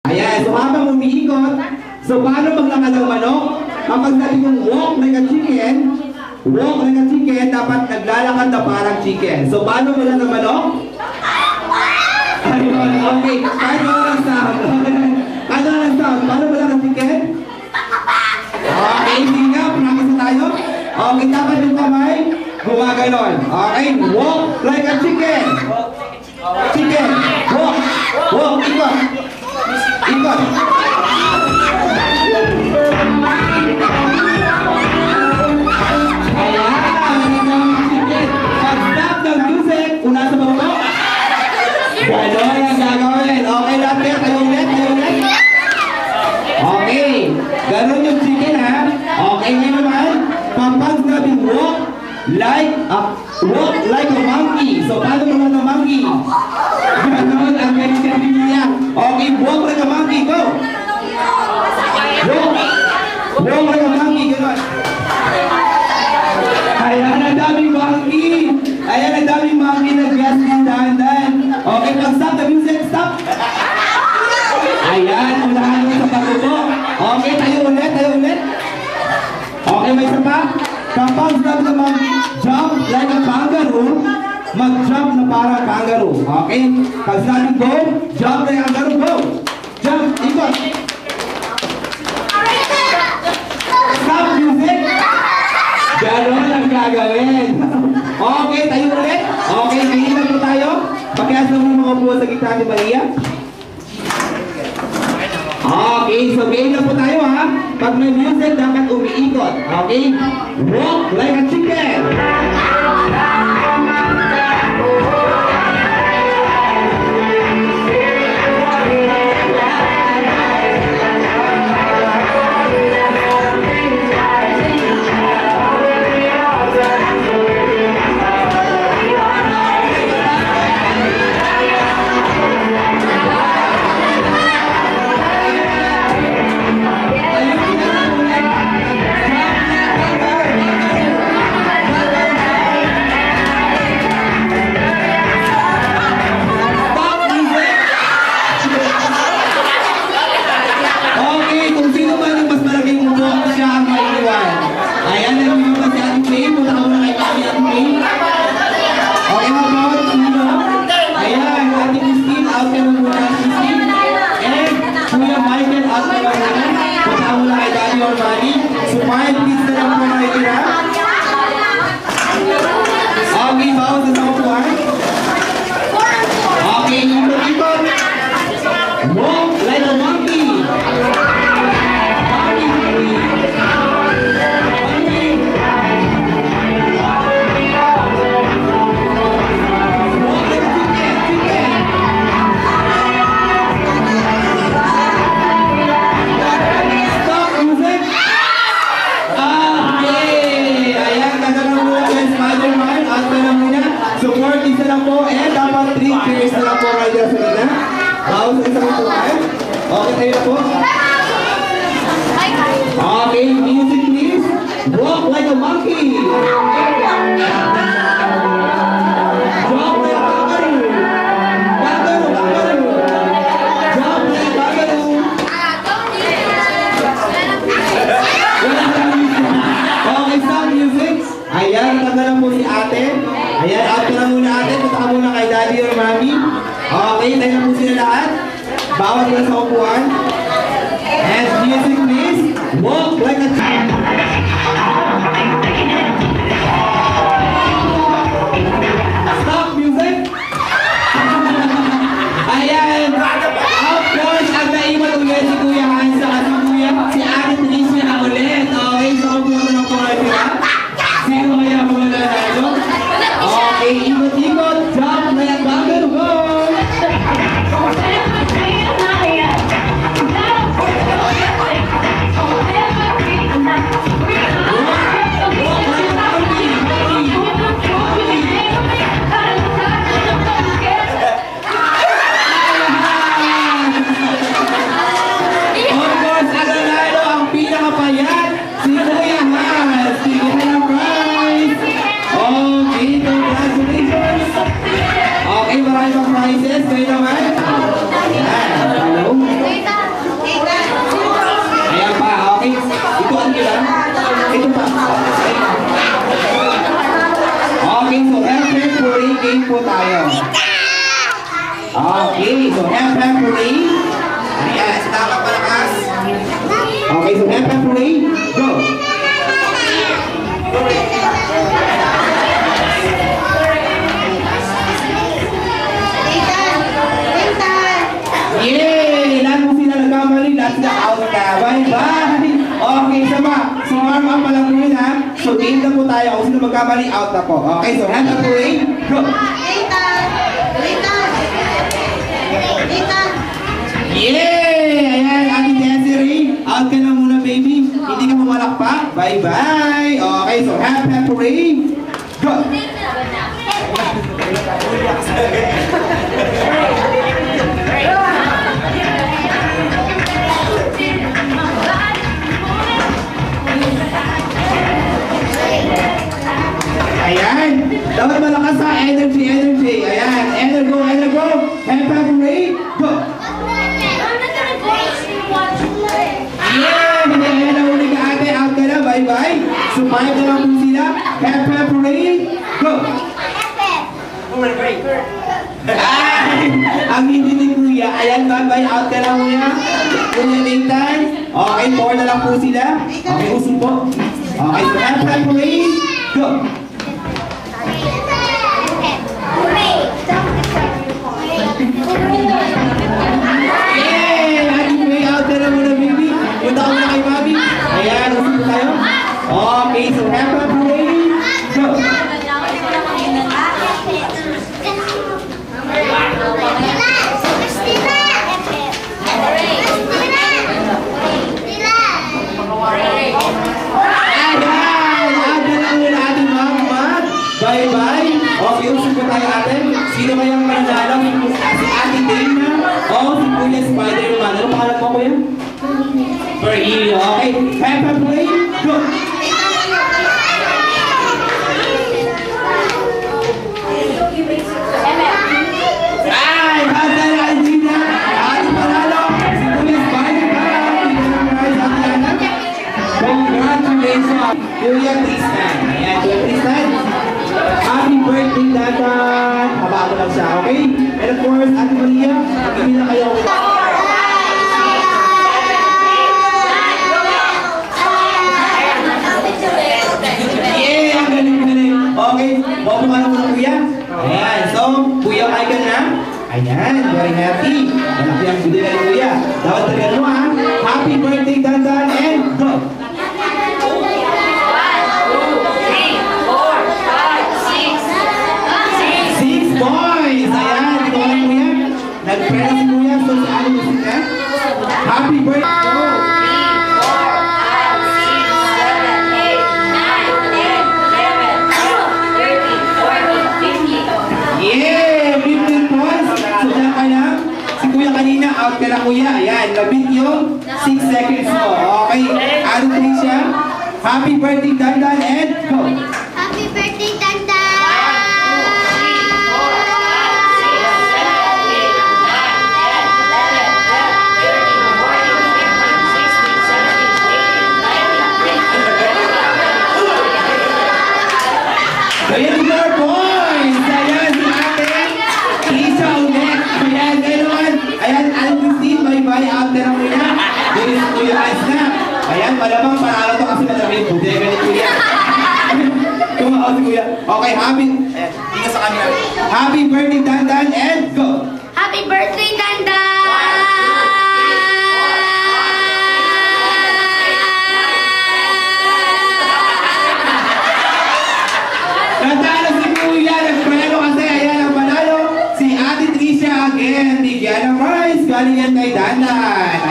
Ayan, so habang umiikot, so paano maglakad ng manok? Kapag sabi kong walk like a chicken, dapat naglalakad na parang chicken. So paano mo lang ng manok? Ayun, okay. Paano lang sound? Paano mo lang ng chicken? Okay, hindi nga. Practice na tayo. Okay, dapat yung kamay, gumaganon. Okay, walk like a chicken. Chicken, walk, ikot. Ikot. Pag-stop ng music, una sa baba. Gano'n ang gagawin. Okay, lahat kayo. Tayo ulit. Okay. Gano'n yung chicken, ha? Okay, ngayon naman. Kapag sabi walk like a monkey. So, paano naman ng monkey? Gano'n ang galing niya. Okay, walk like a monkey. Go! Walk like a monkey. Gano'n. Ayan, ang daming monkey. Nag-gas ng dahan-dahan. Okay, pag-stop the music. Stop! Ayan, unahan mo sa patuto. Okay, tayo ulit. Okay, may isa pa. Kapag sabi naman, jump like a kangaroo, mag-jump na parang kangaroo. Okay? Pag sabi go, jump like a kangaroo, go! Jump, ikot! Stop music! Gano'n ang gagawin. Okay, tayo ulit. Okay, kahilan po tayo. Pakias na mga upo sa gitna ni Maria. Okay, so game na po tayo, ha. Pag may music, dapat umiikot. Okay? Walk like a chicken. Okay, tayo po. Okay, music please. Walk like a monkey. Jump like a kangaroo. Jump like a kangaroo. Okay, stop music. Ayan, tanggalan mo si ate. Ayan, out ka na muna ate. Punta ka muna kay daddy or mommy. Okay, tayo na po sila lahat. Bawat na sa upuan. And music please. Walk like a child. Stop music. Ayan. Of course, ang naiwan ulit si Kuya Hans at si Kuya, si Ate Tricia na ulit. Okay, so upuan na po natin ha. Sino kaya mga nanalo? Okay, ikot-ikot. Jump like a kangaroo. so hep hep hooray. Ayan, sa tama palakas. Okay, so hep hep hooray. Go. Yay! Lahat mo sila nagkamali, lahat sila out ka. Bye-bye! Okay, sama. So, warm up pa lang po yun, ha? So, game na po tayo. Kung sino magkamali, out na po. Okay, so hand up hooray. Go! Yay! Ayan, ating Desiree. Out ka na muna, baby. Hindi ka mamalak pa. Bye-bye! Okay, so hep hep hooray. Go! Ayan! Dapat malakas sa energy. Ayan, energo. Hep hep hooray. Go! Yeah! Hindi na uli ka ate. Out ka na. Bye-bye. So, 5 na lang po sila. Hep hep hooray. Go! Ay! Ang hindi ni Kuya. Ayan, bye-bye. Out ka na, Kuya. Kuya Nathan. Okay, 4 na lang po sila. Okay, usong po. Okay, so hep hep hooray. Go! Yay! Ating way out na muna, baby. Punta ko na kay Bobby. Ayan, usong po tayo. Okay, so hep hep hooray. Go! Bye-bye. Okay, usap po tayo ate. Sino kayang mananalo? Si Ate Dana o si Kuya Spider-Man? Ano pangalan mo, Kuya? Berhilio. Okay. Hep hep hooray. Go! Ay! Basta na Ate Dana. Ate panalo. Si Kuya Spider-Man. Congratulations. Kuya Tristan. Ayan, Kuya Tristan. Happy birthday, Datan! Haba ko lang siya, okay? And of course, Ate Maria, mag-ibig na kayo. Yeah! Ang galing. Okay, bawa ka na muna, Kuya. Ayan, so, Kuya Michael na. Ayan, very happy. Malaki ang budi na Kuya. Dapat talaga mo, ha? Happy birthday, Datan, and go! Boys! Ayan, ito ka lang Kuya. Nag-pera si Kuya, so si Ali Musika. Happy birthday! Yeah! 15 points! So dyan ka lang. Si Kuya kanina, out ka na Kuya. Ayan, labit yung 6 seconds mo. Okay, ano po siya? Happy birthday, Dandan, and go! Happy birthday, Tanda! Ayan, 4 points! Ayan, si ate. Isa ulit. Ayan, ganoon. Ayan, Alan Christine, bye-bye. Out na lang Kuya. This is Kuya Asna. Ayan, malamang panalo to kasi malamang bodega ni Kuya. Tumao si Kuya. Okay, happy. Ayan, tingnan sa kanya. Happy birthday, Dandan, and go! Happy birthday, Tanda! Natalo si Kuya, nagpanalo kasi. Ayan, ang panalo. Si Ate Tricia again. Bigyan ng prize. Galing yan kay Dandan.